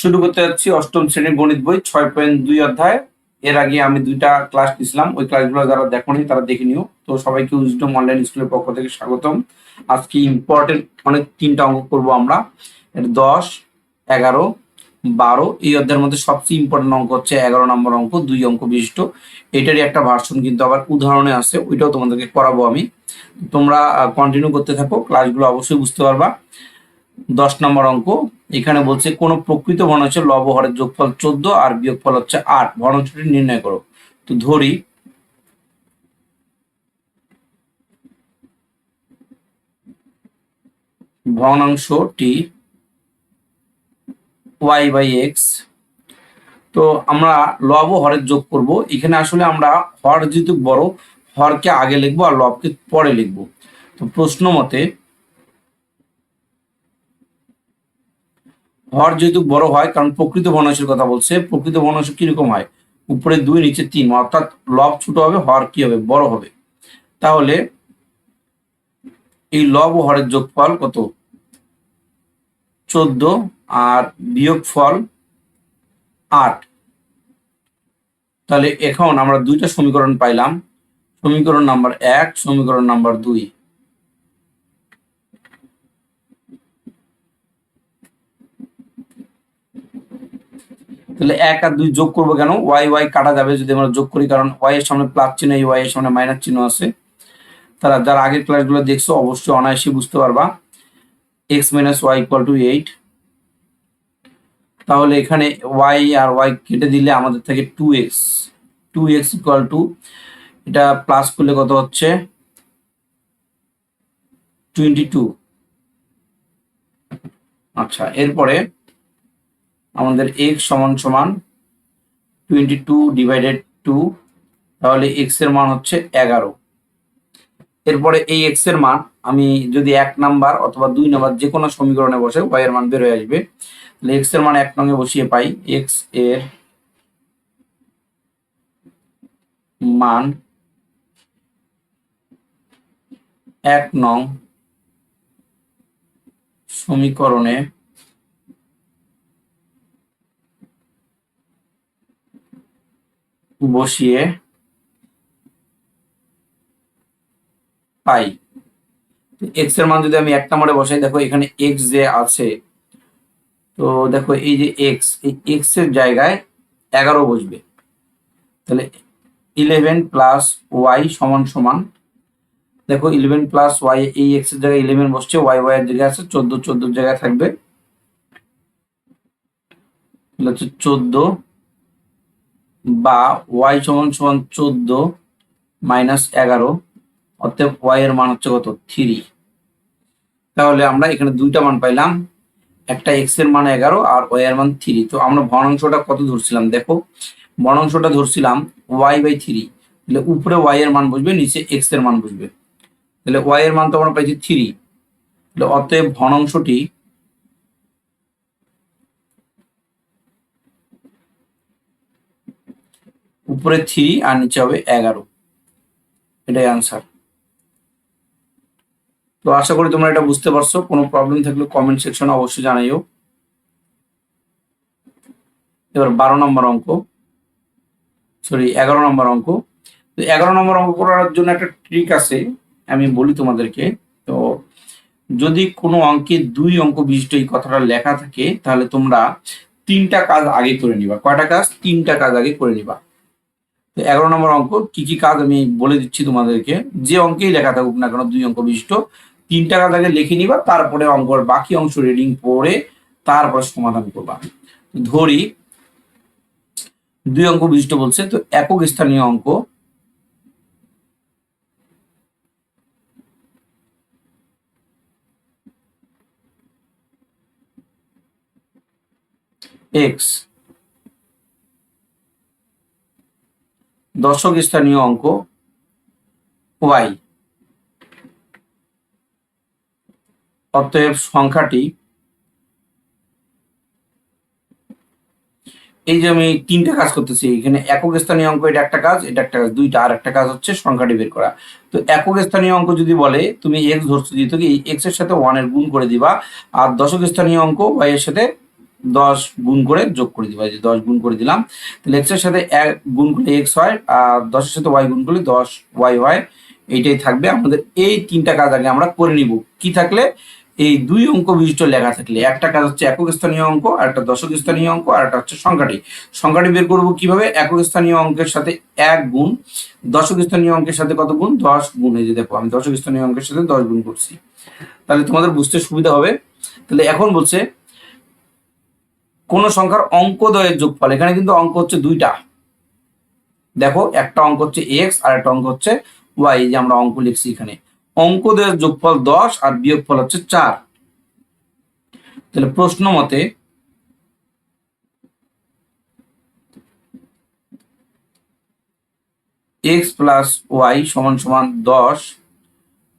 শুরু করতে যাচ্ছি অষ্টম শ্রেণীর গণিত বই 6.2 অধ্যায়। এর আগে আমি 2টা ক্লাস নিয়েছিলাম, ওই ক্লাসগুলো যারা দেখোনি তারা দেখে নিও। তো সবাইকে উইজডম অনলাইন স্কুলের পক্ষ থেকে স্বাগতম। আজকে ইম্পর্টেন্ট অনেক 3টা অঙ্ক করব আমরা। 10, 11, 12। এই অধ্যায়ের মধ্যে সবচেয়ে ইম্পর্টেন্ট অঙ্ক হচ্ছে 11 নম্বর অঙ্ক, 2 অঙ্ক বিশিষ্ট। এটারই একটা ভার্সন কিন্তু আবার উদাহরণে আছে, ওইটাও তোমাদেরকে করাবো আমি। তোমরা কন্টিনিউ করতে থাকো, ক্লাসগুলো অবশ্যই বুঝতে পারবা। 10 নম্বর অঙ্ক, এখানে বলছে কোন প্রকৃত ভগ্নাংশের লব হরের যোগফল 14 আর বিয়োগফল হচ্ছে 8, ভগ্নাংশটি নির্ণয় করো। তো ধরি ভগ্নাংশটি y/x। তো আমরা লব ও হরের যোগ করব। এখানে আসলে আমরা হর যেহেতু বড়, হরকে আগে লিখবো আর লবকে পরে লিখবো। তো প্রশ্ন মতে হর যেহেতু বড় হয়, কারণ প্রকৃত ভগ্নাংশের কথা বলছে, প্রকৃত ভগ্নাংশ কিরকম হয়, উপরে 2 নিচে 3, অর্থাৎ লব ছোট হবে, হর কি হবে, বড় হবে। তাহলে এই লব ও হরের যোগফল কত, 14, আর বিয়োগফল 8। তাহলে এখন আমরা 2টা সমীকরণ পাইলাম, সমীকরণ নাম্বার 1, সমীকরণ নাম্বার 2। তাহলে 1 আর 2 যোগ করবো কেন, ওয়াই ওয়াই কাটা যাবে যদি আমরা যোগ করি, কারণ ওয়াই এর সামনে প্লাস চিহ্ন, এই ওয়াই এর সামনে মাইনাস চিহ্ন আছে। তারা যারা আগের ক্লাসগুলো দেখছো অবশ্যই অনায়াসে বুঝতে পারবা। x - y = 8। তাহলে এখানে y আর y কেটে দিলে আমাদের থাকে 2x, 2x = এটা প্লাস করলে কত হচ্ছে 22। আচ্ছা, এরপরে আমাদের x = 22/2, তাহলে x এর মান হচ্ছে 11। এরপরে এই x এর মান আমি যদি 1 নাম্বার অথবা 2 নাম্বার যে কোনো সমীকরণে বসে y এর মান বের হয়ে আসবে। তাহলে x এর মান 1 নংয়ে বসিয়ে পাই x এর মান 1 নং সমীকরণে বসিয়ে পাই। x এর মান যদি আমি 1 নম্বরে বসাই, দেখো এখানে x যে আছে, তো দেখো এই যে x, এই x এর জায়গায় 11 বসবে। তাহলে 11 + y = দেখো 11 + y, এই x এর জায়গায় 11 বসছে, y y এর জায়গায় আছে 14, 14 এর জায়গায় থাকবে হচ্ছে 14, বা y = 14 - 11, অতএব y এর মান হচ্ছে কত, 3। তাহলে আমরা এখানে 2টা মান পাইলাম, একটা x এর মান 11 আর y এর মান 3। তো আমরা ভগ্নাংশটা কত ধরছিলাম, দেখো ভগ্নাংশটা ধরছিলাম y/3। তাহলে উপরে y এর মান বসবে, নিচে x এর মান বসবে। তাহলে y এর মান তো আমরা পাইছি 3। তাহলে অতএব ভগ্নাংশটি উপরে 3 আর নিচে হবে 11। এটাই আনসার। তো আশা করি তোমরা এটা বুঝতে পারছো। কোনো প্রবলেম থাকলে কমেন্ট সেকশনে অবশ্যই জানাইও। এবার 12 নম্বর অঙ্ক, 11 নম্বর অঙ্ক। তো 11 নম্বর অঙ্ক করার জন্য একটা ট্রিক আছে, আমি বলি তোমাদেরকে। তো যদি কোনো অঙ্কে 2 অঙ্ক বিশিষ্ট এই কথাটা লেখা থাকে, তাহলে তোমরা 3টা কাজ আগে করে নিবা। কয়টা কাজ, 3টা কাজ আগে করে নিবা। তো 11 নম্বর অঙ্ক কি কি কাজ আমি বলে দিচ্ছি তোমাদেরকে। যে অঙ্কেই লেখা থাকুক না কেন 2 অঙ্ক বিশিষ্ট, 3টা কাজ আগে লিখে নিবা, তারপরে অঙ্কর বাকি অংশ রিডিং পড়ে তারপরে সমাধান করবা। ধরি 2 অঙ্ক বিশিষ্ট বলছে, তো একক স্থানীয় অঙ্ক x, দশক স্থানীয় অঙ্ক y, অতএব সংখ্যাটি, এই যে আমি 3টা কাজ করতেছি এখানে, একক স্থানীয় অঙ্ক এটা একটা কাজ, এটা একটা কাজ, 2টা। আর একটা কাজ হচ্ছে সংখ্যাটি বের করা। তো একক স্থানীয় অঙ্ক যদি বলে, তুমি x ধরছো, যেহেতু কি x এর সাথে 1 এর গুণ করে দিবা, আর দশক স্থানীয় অঙ্ক y এর সাথে 10 গুণ করে যোগ করে দিবা, যে 10 গুণ করে দিলাম, তাহলে এক্স এর সাথে 1 গুণ করলে এক্স হয়, আর 10 এর সাথে ওয়াই গুণ করলে 10 ওয়াই হয়। এইটাই থাকবে আমাদের। এই তিনটা কাজ আগে আমরা করে নিব। কি থাকলে? এই দুই অঙ্ক বিশিষ্ট লেখা থাকলে। একটা কাজ হচ্ছে একক স্থানীয় অঙ্ক, আর একটা দশক স্থানীয় অঙ্ক, আর একটা হচ্ছে সংখ্যাটি। সংখ্যাটি বের করবো কিভাবে? একক স্থানীয় অঙ্কের সাথে 1 গুণ, দশক স্থানীয় অঙ্কের সাথে কত গুণ? 10 গুণ। এই যে দেখো আমি দশক স্থানীয় অঙ্কের সাথে 10 গুণ করছি, তাহলে তোমাদের বুঝতে সুবিধা হবে। তাহলে এখন বলছে কোন সংখ্যার অঙ্কদ্বয়ের যোগফল। এখানে কিন্তু অঙ্ক হচ্ছে দুইটা, দেখো একটা অঙ্ক হচ্ছে এক্স আর একটা অঙ্ক হচ্ছে ওয়াই। যে আমরা অঙ্ক লিখছি এখানে, অঙ্কদ্বয়ের যোগফল 10 আর বিয়োগফল হচ্ছে 4। তাহলে প্রশ্ন মতে এক্স প্লাস ওয়াই সমান সমান 10,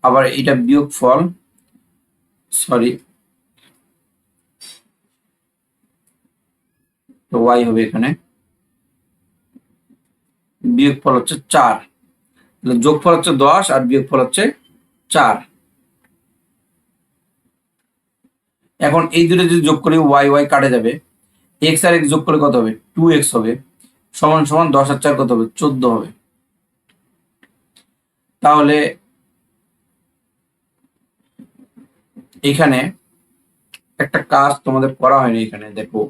আবার এটা বিয়োগফল, সরি তো ওয়াই হবে এখানে, বিয়োগফল হচ্ছে 4। তাহলে যোগফল হচ্ছে 10 আর বিয়োগফল হচ্ছে 4। এখন এই দুটো যদি যোগ করি ওয়াই ওয়াই কাটে যাবে, এক্স আর এক্স যোগ করলে কত হবে? 2x হবে, সমান সমান 10 আর 4 কত হবে? 14 হবে। তাহলে এখানে একটা কাজ তোমাদের করা হয়নি, এখানে দেখো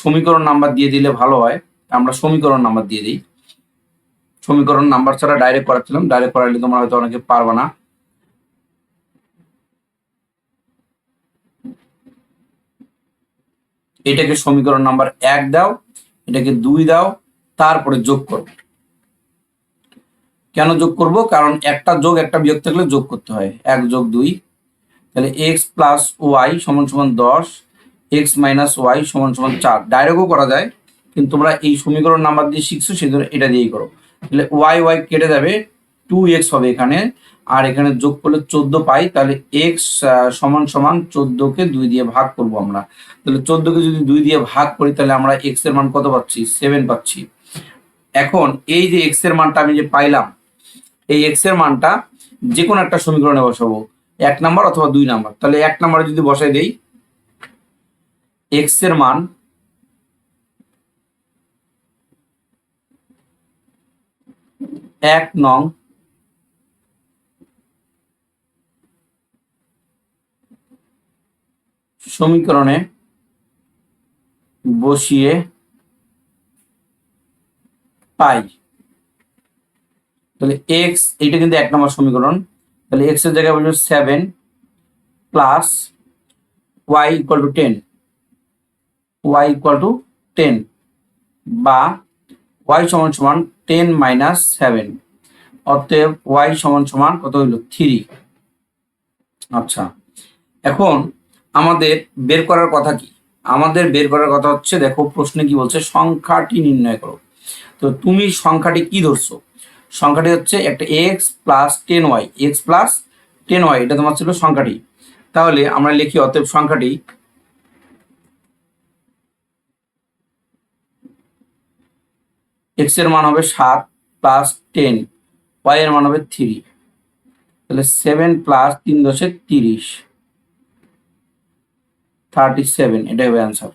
সমীকরণ নাম্বার দিয়ে দিলে ভালো হয়, আমরা সমীকরণ নাম্বার দিয়ে দিই। সমীকরণ নাম্বার ছাড়া ডাইরেক্ট করাচ্ছিলাম, ডাইরেক্ট করাইলে তোমরা হয়তো অনেকে পারবা না। এটাকে সমীকরণ নাম্বার 1 দাও, এটাকে 2 দাও, তারপরে যোগ করো। কেন যোগ করব? কারণ একটা যোগ একটা বিয়োগ থাকলে যোগ করতে হয়। 1 যোগ 2, তাহলে এক্স প্লাস ওয়াই সমান সমান 10, এক্স মাইনাস ওয়াই সমান সমান 4। ডাইরেক্টও করা যায়, কিন্তু তোমরা এই সমীকরণ নাম্বার দিয়ে শিখছো সেই জন্য এটা দিয়েই করো। তাহলে ওয়াই ওয়াই কেটে যাবে, 2x হবে এখানে, আর এখানে যোগ করলে 14 পাই। তাহলে এক্স সমান সমান 14কে 2 দিয়ে ভাগ করব আমরা। তাহলে 14কে যদি 2 দিয়ে ভাগ করি তাহলে আমরা এক্স এর মান কত পাচ্ছি? 7 পাচ্ছি। এখন এই যে এক্স এর মানটা আমি যে পাইলাম, এই এক্স এর মানটা যে কোনো একটা সমীকরণে বসাবো, 1 নাম্বার অথবা 2 নাম্বার। তাহলে 1 নাম্বারে যদি বসাই দেই, এক্স এর মান 1 নং সমীকরণে বসিয়ে পাই। তাহলে এক্স, এইটা কিন্তু 1 নম্বর সমীকরণ, তাহলে এক্স এর জায়গায় বসবে 7 plus y equal to 10, y equal to 10, বা ওয়াই সমান সমান 10 মাইনাস 7, অতএব ওয়াই সমান সমান কত হইল? 3। আচ্ছা, এখন আমাদের বের করার কথা কি? আমাদের বের করার কথা হচ্ছে, দেখো প্রশ্নে কি বলছে? সংখ্যাটি নির্ণয় করো। তো তুমি সংখ্যাটি কি ধরছো? সংখ্যাটি হচ্ছে একটা x plus 10y, x plus 10y, এটা তোমার ছিল সংখ্যাটি। তাহলে আমরা লিখি অতএব সংখ্যাটি এক্স এর মান হবে 7 প্লাস 10, ওয়াই এর মান হবে 3। তাহলে 7 প্লাস 3 10 30, 37, এটাই হবে অ্যান্সার।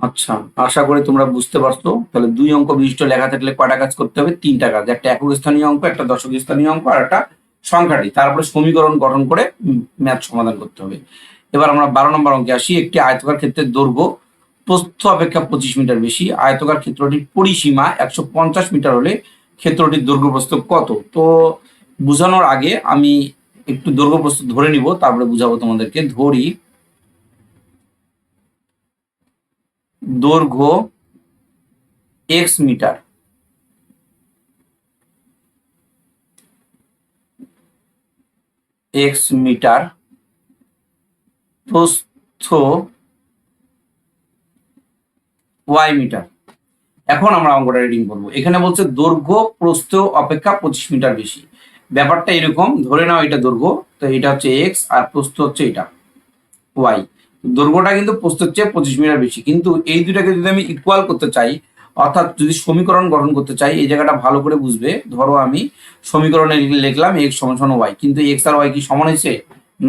আচ্ছা, আশা করি তোমরা বুঝতে পারছো। তাহলে 2 অঙ্ক বিশিষ্ট লেখা থাকলে কয়টা কাজ করতে হবে? 3টা কাজ। একটা একক স্থানীয় অঙ্ক, একটা দশক স্থানীয় অঙ্ক, আর একটা সংখ্যাটি। তারপরে সমীকরণ গঠন করে ম্যাথ সমাধান করতে হবে। এবার আমরা 12 নম্বর অঙ্কে আসি। একটি আয়তকার ক্ষেত্রের দৈর্ঘ্য প্রস্থ অপেক্ষা 25 মিটার বেশি। আয়তকার ক্ষেত্রটির পরিসীমা 150 মিটার হলে ক্ষেত্রটির দৈর্ঘ্য প্রস্থ কত? তো বোঝানোর আগে আমি একটু দৈর্ঘ্য প্রস্থ ধরে নিব, তারপরে বুঝাবো তোমাদেরকে। ধরি দৈর্ঘ্য এক্স মিটার, এক্স মিটার, প্রস্থ ওয়াই মিটার। এখন আমরা অঙ্কটা রিডিং করবো। এখানে বলছে দৈর্ঘ্য প্রস্থ অপেক্ষা 25 মিটার বেশি। ব্যাপারটা এরকম, ধরে নাও এটা দৈর্ঘ্য, তো এটা হচ্ছে এক্স আর প্রস্থ হচ্ছে এটা ওয়াই। দৈর্ঘ্যটা কিন্তু প্রস্থের চেয়ে 25 মিটার বেশি, কিন্তু এই দুটাকে যদি আমি ইকুয়াল করতে চাই, অর্থাৎ যদি সমীকরণ গঠন করতে চাই এই জায়গাটা ভালো করে বুঝবে। ধরো আমি সমীকরণে লিখলাম এক্স সমান সমান ওয়াই, কিন্তু এক্স আর ওয়াই কি সমান হয়েছে?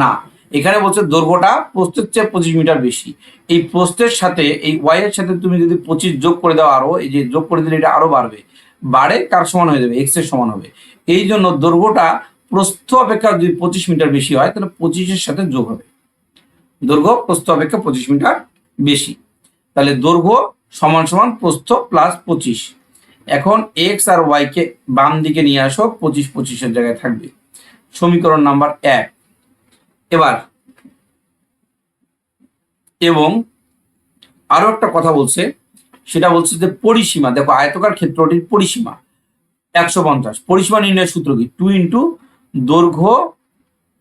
না। এখানে বলছে দৈর্ঘ্যটা প্রস্থের চেয়ে 25 মিটার বেশি। এই প্রস্থের সাথে এই ওয়াই এর সাথে তুমি যদি 25 যোগ করে দাও, আরো এই যে যোগ করে দিলে এটা আরো বাড়বে, বাড়ে কার সমান হয়ে যাবে? এক্স এর সমান হবে। এই জন্য দৈর্ঘ্যটা প্রস্থ অপেক্ষা যদি 25 মিটার বেশি হয় তাহলে 25-এর সাথে যোগ হবে। দৈর্ঘ্য প্রস্থ অপেক্ষা 25 মিটার বেশি, তাহলে দৈর্ঘ্য সমান সমান প্রস্থ প্লাস 25। এখন এক্স আর ওয়াই কে বাম দিকে নিয়ে আসো, 25-25-এর জায়গায় থাকবে। সমীকরণ নাম্বার 1। এবার এবং আরো একটা কথা বলছে, সেটা বলছে যে পরিসীমা, দেখো আয়তকার ক্ষেত্রটির পরিসীমা 150। পরিসীমা নির্ণয়ের সূত্র কি? 2 ইন্টু দৈর্ঘ্য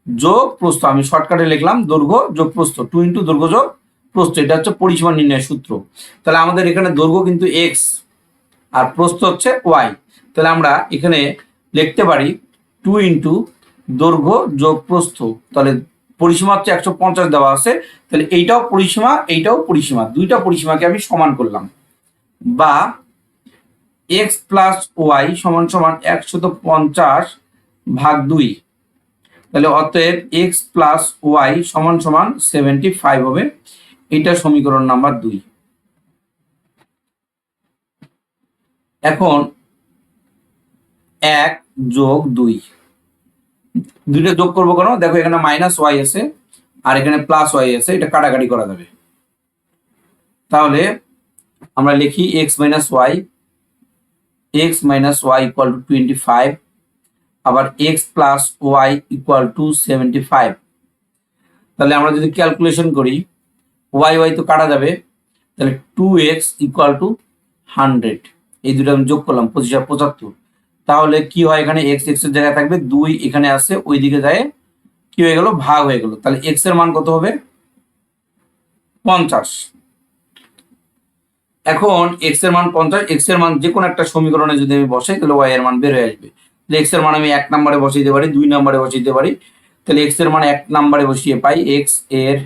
যোগ প্রস্থ। আমি শর্টকাটে লিখলাম দৈর্ঘ্য যোগ প্রস্থ, 2 ইন্টু দৈর্ঘ্য যোগ প্রস্থ, এটা হচ্ছে পরিসীমা নির্ণয়ের সূত্র। তাহলে আমাদের এখানে দৈর্ঘ্য কিন্তু এক্স আর প্রস্থ হচ্ছে ওয়াই। তাহলে আমরা এখানে লিখতে পারি 2 ইন্টু দৈর্ঘ্য যোগ প্রস্থ। তাহলে পরিসীমা হচ্ছে 150 দেওয়া আছে, তাহলে এইটাও পরিসীমা এইটাও পরিসীমা, দুইটা পরিসীমাকে আমি সমান করলাম। বা এক্স প্লাস ওয়াই সমান সমান 150/2। তাহলে অতএব এক্স প্লাস ওয়াই সমান সমান 75 হবে। এটা সমীকরণ নাম্বার 2। এখন 1 যোগ 2, দুইটা যোগ করবো কেন? দেখো এখানে মাইনাস ওয়াই আছে আর এখানে প্লাস ওয়াই আছে, এটা কাটাকাটি করা যাবে। তাহলে আমরা লিখি x minus y equal to 25, আবার x plus y equal to 75। তাহলে আমরা যদি ক্যালকুলেশন করি ওয়াই ওয়াই তো কাটা যাবে, তাহলে 2x ইকুয়াল টু 100। এই দুটো আমি যোগ করলাম 25 আর 75। তাহলে কি হয়? এখানে এক্স এক্স এর জায়গায় থাকবে, 2 এখানে আছে, ওই দিকে যায় কি হয়ে গেল? ভাগ হয়ে গেল। তাহলে এক্স এর মান কত হবে? 50। এখন এক্স এর মান 50, এক্স এর মান যে কোনো একটা সমীকরণে যদি আমি বসাই তাহলে ওয়াই এর মান বের হয়ে আসবে। তাহলে এক্স এর মান আমি 1 নম্বরে বসিয়ে দিতে পারি, 2 নম্বরে বসিয়ে দিতে পারি। তাহলে এক্স এর মান 1 নম্বরে বসিয়ে পাই এক্স এর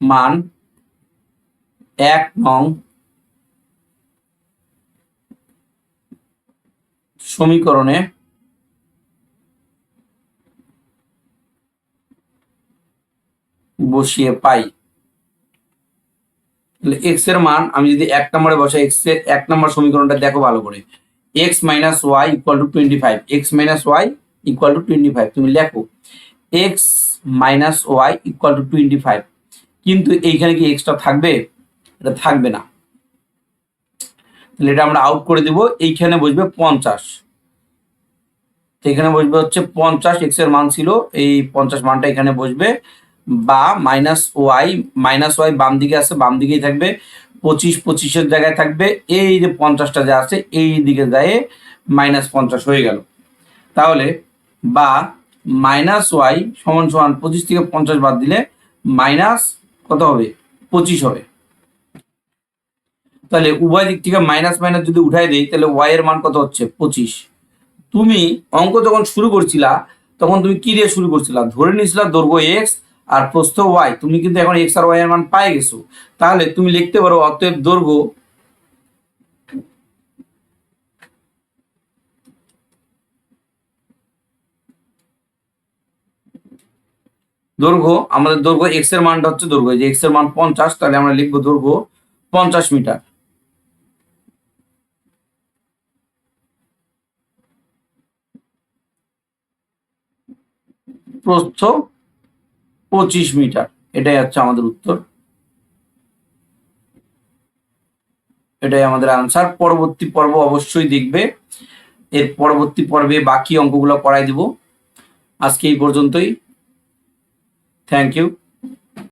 মান 1 নং সমীকরণে বসিয়ে পাই। তাহলে এক্স এর মান আমি যদি 1 নম্বরে বসাই, এক্স এর 1 নম্বর সমীকরণটা দেখো ভালো করে, x minus y equal to 25। X minus y equal to 25 তুমি লেখো x minus y equal to 25। কিন্তু এইখানে কি এক্সটা থাকবে? এটা থাকবে না। তাহলে এটা আমরা আউট করে দিব। এইখানে বসবে 50, এখানে বসবে হচ্ছে 50। এক্স এর মান ছিল এই 50, মানটা এখানে বসবে। বা মাইনাস ওয়াই বাম দিকে আছে, বাম দিকেই থাকবে। 25-25-এর জায়গায় থাকবে। এই যে 50টা যে আছে এই দিকে যায় -50 হয়ে গেল। তাহলে বা মাইনাস ওয়াই সমান সমান 25 থেকে 50 বাদ দিলে মাইনাস কত হবে? 25 হবে। তাহলে উভয় দিক থেকে মাইনাস মাইনাস যদি উঠাই দেই তাহলে ওয়াই এর মান কত হচ্ছে? 25। তুমি অঙ্ক যখন শুরু করছিলা তখন তুমি কি দিয়ে শুরু করছিলা? ধরে নিয়েছিলা দৈর্ঘ্য এক্স আর প্রস্থ ওয়াই। তুমি কিন্তু এখন এক্স আর ওয়াই এর মান পাই গেছো। তাহলে তুমি লিখতে পারো অতএব দৈর্ঘ্য আমাদের দৈর্ঘ্য এক্স এর মানটা হচ্ছে দৈর্ঘ্য, যে এক্স এর মান 50, তাহলে আমরা লিখবো দৈর্ঘ্য 50 মিটার, প্রস্থ 25 মিটার। এটাই হচ্ছে আমাদের উত্তর, এটাই আমাদের আনসার। পরবর্তী পর্ব অবশ্যই দেখবে, এর পরবর্তী পর্বে বাকি অঙ্কগুলো করাই দিব। আজকে এই পর্যন্তই। Thank you.